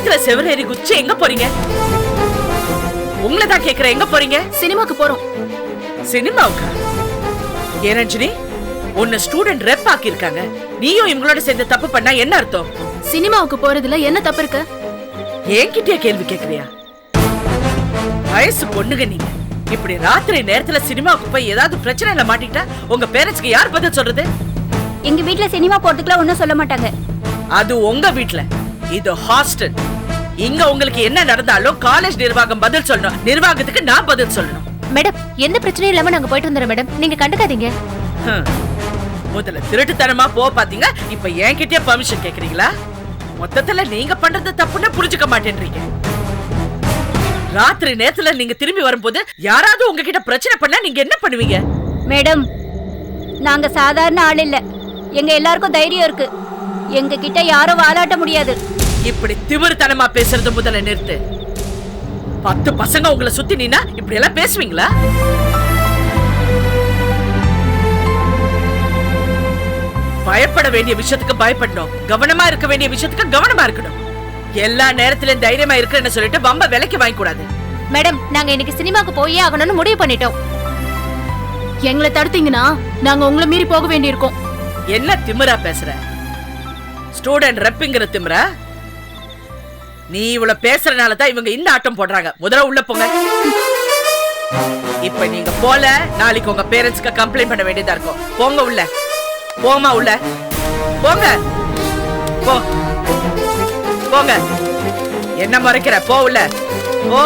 நேரத்துல செவரேறி குச்சி எங்க போறீங்க? உங்களை தான் கேக்குறேன், எங்க போறீங்க? சினிமாக்கு போறோம். சினிமாவுக்கா? ஏன் ரஞ்சினி, உன்னை ஸ்டூடெண்ட் ரெப் ஆக்கியிருக்காங்க. நீயும் இவங்களோட சேர்ந்து தப்பு பண்ணா என்ன அர்த்தம்? சினிமாவுக்கு போறதுல என்ன தப்பு இருக்கு? என்கிட்டயே கேள்வி கேக்குறியா? வயசு பொண்ணுங்க நீங்க. இப்படி ராத்திரி நேரத்துல சினிமாவுக்கு போய் ஏதாவது பிரச்சனைல மாட்டிக்கிட்டா உங்க பேரண்ட்ஸ்க்கு யார் பதில் சொல்றது? எங்க வீட்ல சினிமா போறதுக்குலாம் ஒண்ணும் சொல்ல மாட்டாங்க. அது உங்க வீட்ல, இது ஹாஸ்டல். இங்க உங்களுக்கு என்ன நடந்தாலும் காலேஜ் நிர்வாகம் பதில் சொல்லணும். நிர்வாகத்துக்கு நான் பதில் சொல்லணும். மேடம், எந்த பிரச்சனையும் இல்லாம நாங்க போயிட்டு வந்துறோம் மேடம். நீங்க கண்டுக்காதீங்க. முதல்ல திருட்டுத்தனமா போ பாத்தீங்க, இப்ப என்கிட்டயே பெர்மிஷன் கேக்குறீங்களா? மொத்தத்துல நீங்க பண்றது தப்புன்னு புரிஞ்சுக்க மாட்டேன்றீங்க. ராத்திரி நேரத்துல நீங்க திரும்பி வரும்போது யாராவது உங்ககிட்ட பிரச்சனை பண்ணா நீங்க என்ன பண்ணுவீங்க? மேடம், நாங்க சாதாரண ஆள் இல்ல. எங்க எல்லாருக்கும் தைரியம் இருக்கு. எங்க கிட்ட யாரும் வாலாட்ட முடியாது. இப்படி திமிருத்தனமா பேசுறது முதல்ல நிறுத்து. 10 பசங்க உங்களை சுத்தி நின்னா இப்படி எல்லாம் பேசுவீங்களா? பயப்பட வேண்டிய விஷயத்துக்கு பயப்படணும், கவனமா இருக்க வேண்டிய விஷயத்துக்கு கவனமா இருக்கணும். எல்லா நேரத்திலும் தைரியமா இருக்குன்னு சொல்லிட்டு பம்ப விலைக்கு வாங்க கூடாது. மேடம், நாங்க இன்னைக்கு சினிமாக்கு போயே ஆகணும்னு முடிவு பண்ணிட்டோம். எங்களை தடுத்தீங்கன்னா நாங்க உங்களை மீறி போக வேண்டியிருக்கோம். என்ன திமிரா பேசுற? ஸ்டூடெண்ட் ரெப்பிங்கிற திமிரா? நீ இவ்வளவு பேசுறனால தான் இவங்க இந்த ஆட்டம் போடுறாங்க. முதல்ல உள்ள போங்க. இப்ப நீங்க போல, நாளைக்கு உங்க பேரண்ட்ஸ்க்கு கம்ப்ளைண்ட் பண்ண வேண்டியதா இருக்கும். போங்க உள்ள. போமா உள்ள. போங்க. போ. போங்க. என்ன மறைக்கிற? போ உள்ள. போ.